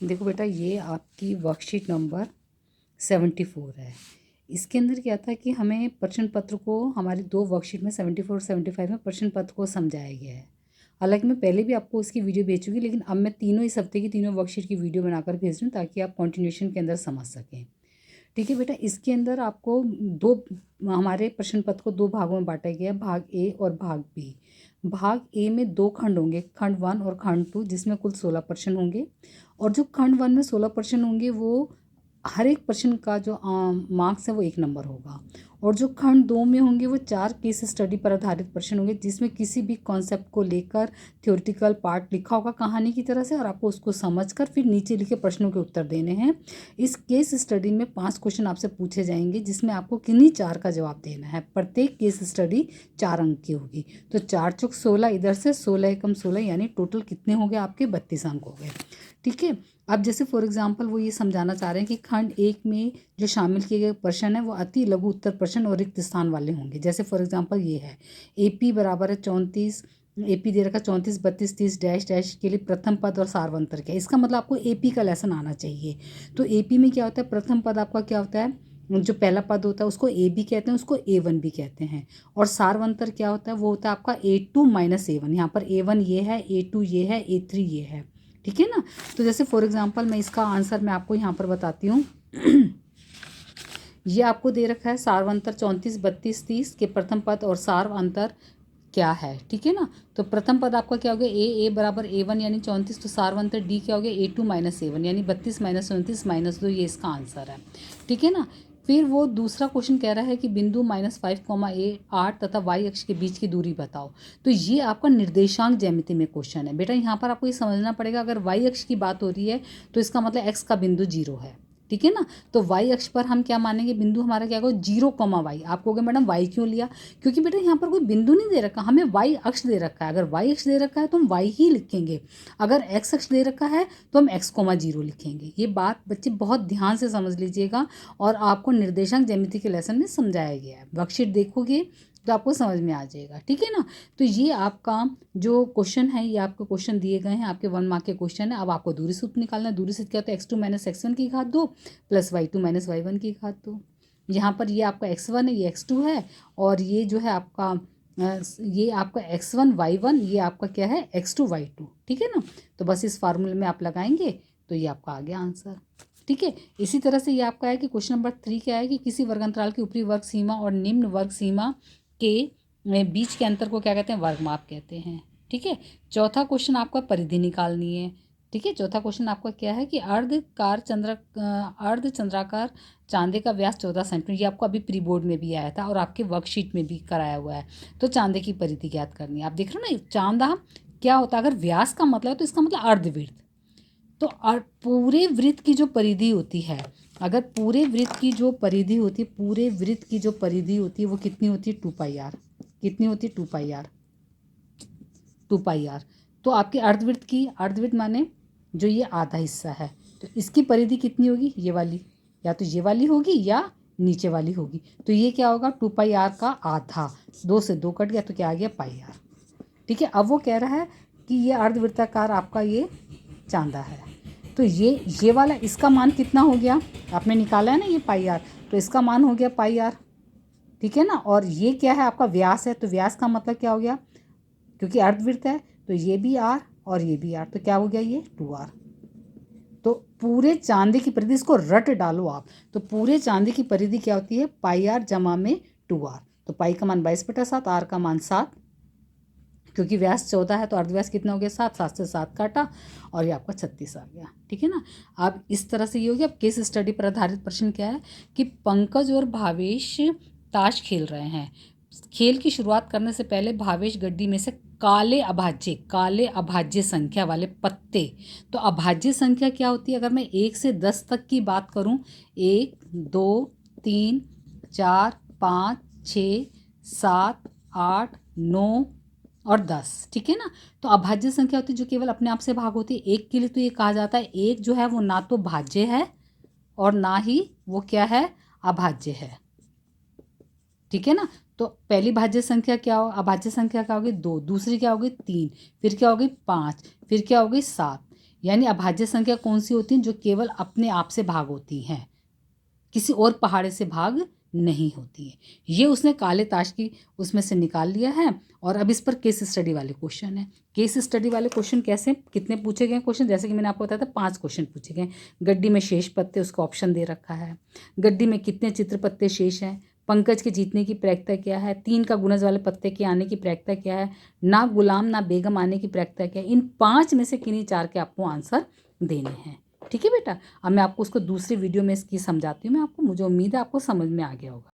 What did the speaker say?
देखो बेटा, ये आपकी वर्कशीट नंबर 74 है। इसके अंदर क्या था कि हमें प्रश्न पत्र को हमारी 2 वर्कशीट में 74 और 75 में प्रश्न पत्र को समझाया गया है। हालांकि मैं पहले भी आपको उसकी वीडियो भेज चुकी, लेकिन अब मैं तीनों इस हफ्ते की तीनों वर्कशीट की वीडियो बनाकर भेज रही हूँ ताकि आप कंटिन्यूशन के अंदर समझ सकें। ठीक है बेटा, इसके अंदर आपको दो हमारे प्रश्न पत्र को 2 भागों में बांटा गया है, भाग ए और भाग बी। भाग ए में 2 खंड होंगे, खंड 1 और खंड 2, जिसमें कुल 16 प्रश्न होंगे। और जो खंड 1 में 16 प्रश्न होंगे वो हर एक प्रश्न का जो मार्क्स है वो 1 नंबर होगा। और जो खंड 2 में होंगे वो 4 केस स्टडी पर आधारित प्रश्न होंगे, जिसमें किसी भी कॉन्सेप्ट को लेकर थ्योरेटिकल पार्ट लिखा होगा कहानी की तरह से, और आपको उसको समझकर फिर नीचे लिखे प्रश्नों के उत्तर देने हैं। इस केस स्टडी में 5 क्वेश्चन आपसे पूछे जाएंगे, जिसमें आपको किन्हीं 4 का जवाब देना है। प्रत्येक केस स्टडी 4 अंक की होगी। तो 4 चौक 16, इधर से 16 एकम 16, यानी टोटल कितने हो गए आपके? 32 अंक हो गए। ठीक है। अब जैसे फॉर एग्जांपल वो ये समझाना चाह रहे हैं कि खंड 1 में जो शामिल किए गए प्रश्न है वो अति लघु उत्तर प्रश्न और रिक्त स्थान वाले होंगे। जैसे फॉर एग्जांपल ये है, एपी बराबर है 34, एपी दे रखा 34 32 30 डैश डैश के लिए प्रथम पद और सार्वंतर क्या है। इसका मतलब आपको एपी का लेसन आना चाहिए। तो एपी में क्या होता है? प्रथम पद आपका क्या होता है? जो पहला पद होता है उसको ए भी कहते हैं, उसको A1 भी कहते हैं। और सार्वंतर क्या होता है? वो होता है आपका A2 माइनस A1। यहाँ पर A1 ये है, A2 ये है, A3 ये है। ठीक है ना। तो जैसे फॉर एग्जांपल मैं इसका आंसर मैं आपको यहाँ पर बताती हूँ। ये आपको दे रखा है सार्वंतर 34 32 30 के प्रथम पद और सार्व अंतर क्या है। ठीक है ना। तो प्रथम पद आपका क्या हो गया? ए बराबर A1 यानी 34। तो सार्वंतर डी क्या हो गया? A2 माइनस A1 यानी 32 माइनस 29 माइनस 2, ये इसका आंसर है। ठीक है ना। फिर वो दूसरा क्वेश्चन कह रहा है कि बिंदु -5, 8 तथा y अक्ष के बीच की दूरी बताओ। तो ये आपका निर्देशांक ज्यामिति में क्वेश्चन है। बेटा यहाँ पर आपको ये समझना पड़ेगा, अगर y अक्ष की बात हो रही है तो इसका मतलब x का बिंदु 0 है। ठीक है ना। तो y अक्ष पर हम क्या मानेंगे? बिंदु हमारा क्या होगा? 0, y। आपको होगा मैडम y क्यों लिया? क्योंकि बेटा यहाँ पर कोई बिंदु नहीं दे रखा, हमें y अक्ष दे रखा है। अगर y अक्ष दे रखा है तो हम y ही लिखेंगे। अगर x अक्ष दे रखा है तो हम x, 0 लिखेंगे। ये बात बच्चे बहुत ध्यान से समझ लीजिएगा, और आपको निर्देशांक ज्यामिति के लेसन में समझाया गया है। वर्कशीट देखोगे तो आपको समझ में आ जाएगा। ठीक है ना। तो ये आपका जो क्वेश्चन है, ये आपको क्वेश्चन दिए गए हैं, आपके 1 मार्क के क्वेश्चन है। अब आपको दूरी सूत्र निकालना है। दूरी सूत्र क्या होता है? x2 माइनस x1 की घात 2 प्लस y2 माइनस y1 की घात 2। यहाँ पर ये आपका x1 है, ये x2 है, और ये जो है आपका ये आपका x1 y1, ये आपका क्या है? x2 y2। ठीक है ना। तो बस इस फार्मूले में आप लगाएंगे तो ये आपका आ गया आंसर। ठीक है। इसी तरह से ये आपका है कि क्वेश्चन नंबर 3 क्या है कि किसी वर्ग अंतराल की ऊपरी वर्ग सीमा और निम्न वर्ग सीमा के बीच के अंतर को क्या कहते हैं? वर्गमाप कहते हैं। ठीक है। चौथा क्वेश्चन आपका परिधि निकालनी है। ठीक है। चौथा क्वेश्चन आपका क्या है कि अर्ध चंद्राकार चांदे का व्यास 14 सेंटीमीटर, ये आपको अभी प्री बोर्ड में भी आया था और आपके वर्कशीट में भी कराया हुआ है। तो चांदे की परिधि ज्ञात करनी है। आप देख रहे हो ना, चांदा क्या होता है? अगर व्यास का मतलब है तो इसका मतलब अर्धवृत्त। तो पूरे वृत्त की जो परिधि होती है, अगर पूरे वृत्त की जो परिधि होती है, पूरे वृत्त की जो परिधि होती है वो कितनी होती है? 2πr। कितनी होती है? 2πr। 2πr। तो आपके अर्धवृत्त माने जो ये आधा हिस्सा है, तो इसकी परिधि कितनी होगी? ये वाली, या तो ये वाली होगी या नीचे वाली होगी। तो ये क्या होगा? 2πr का आधा। 2 से 2 कट गया तो क्या आ गया? πr। ठीक है। अब वो कह रहा है कि ये अर्धवृत्ताकार आपका ये चांदा है। तो ये वाला, इसका मान कितना हो गया? आपने निकाला है ना ये πr, तो इसका मान हो गया πr। ठीक है ना। और ये क्या है? आपका व्यास है। तो व्यास का मतलब क्या हो गया? क्योंकि अर्धवृत्त है तो ये भी r और ये भी r, तो क्या हो गया? ये 2r। तो पूरे चांदी की परिधि, इसको रट डालो आप, तो पूरे चांदी की परिधि क्या होती है? πr जमा में 2r। तो पाई का मान 22/7, r का मान 7, क्योंकि व्यास 14 है तो अर्धव्यास कितना हो गया? 7। 7 से 7 काटा और ये आपका 36 आ गया। ठीक है ना। अब इस तरह से ये हो गया। अब केस स्टडी पर आधारित प्रश्न क्या है कि पंकज और भावेश ताश खेल रहे हैं। खेल की शुरुआत करने से पहले भावेश गड्डी में से काले अभाज्य संख्या वाले पत्ते, तो अभाज्य संख्या क्या होती है? अगर मैं 1 से 10 तक की बात करूं, 1 2 3 4 5 6 7 8 9 और 10। ठीक है ना। तो अभाज्य संख्या होती है जो केवल अपने आप से भाग होती है। एक के लिए तो ये कहा जाता है, एक जो है वो ना तो भाज्य है और ना ही वो क्या है? अभाज्य है। ठीक है ना। तो पहली भाज्य संख्या क्या हो? अभाज्य संख्या क्या होगी? 2। दूसरी क्या होगी? 3। फिर क्या होगी? 5। फिर क्या होगी? 7। यानी अभाज्य संख्या कौन सी होती हैं? जो केवल अपने आप से भाग होती हैं, किसी और पहाड़े से भाग नहीं होती है। ये उसने काले ताश की उसमें से निकाल लिया है। और अब इस पर केस स्टडी वाले क्वेश्चन है। केस स्टडी वाले क्वेश्चन कैसे, कितने पूछे गए क्वेश्चन, जैसे कि मैंने आपको बताया था 5 क्वेश्चन पूछे गए। गड्डी में शेष पत्ते, उसका ऑप्शन दे रखा है। गड्डी में कितने चित्र पत्ते शेष हैं, पंकज के जीतने की प्रायिकता क्या है, 3 का गुणज वाले पत्ते के आने की प्रायिकता क्या है, ना गुलाम ना बेगम आने की प्रायिकता क्या है। इन 5 में से किन्हीं 4 के आपको आंसर देने हैं। ठीक है बेटा, अब मैं आपको उसको दूसरी वीडियो में इसकी समझाती हूँ मैं आपको। मुझे उम्मीद है आपको समझ में आ गया होगा।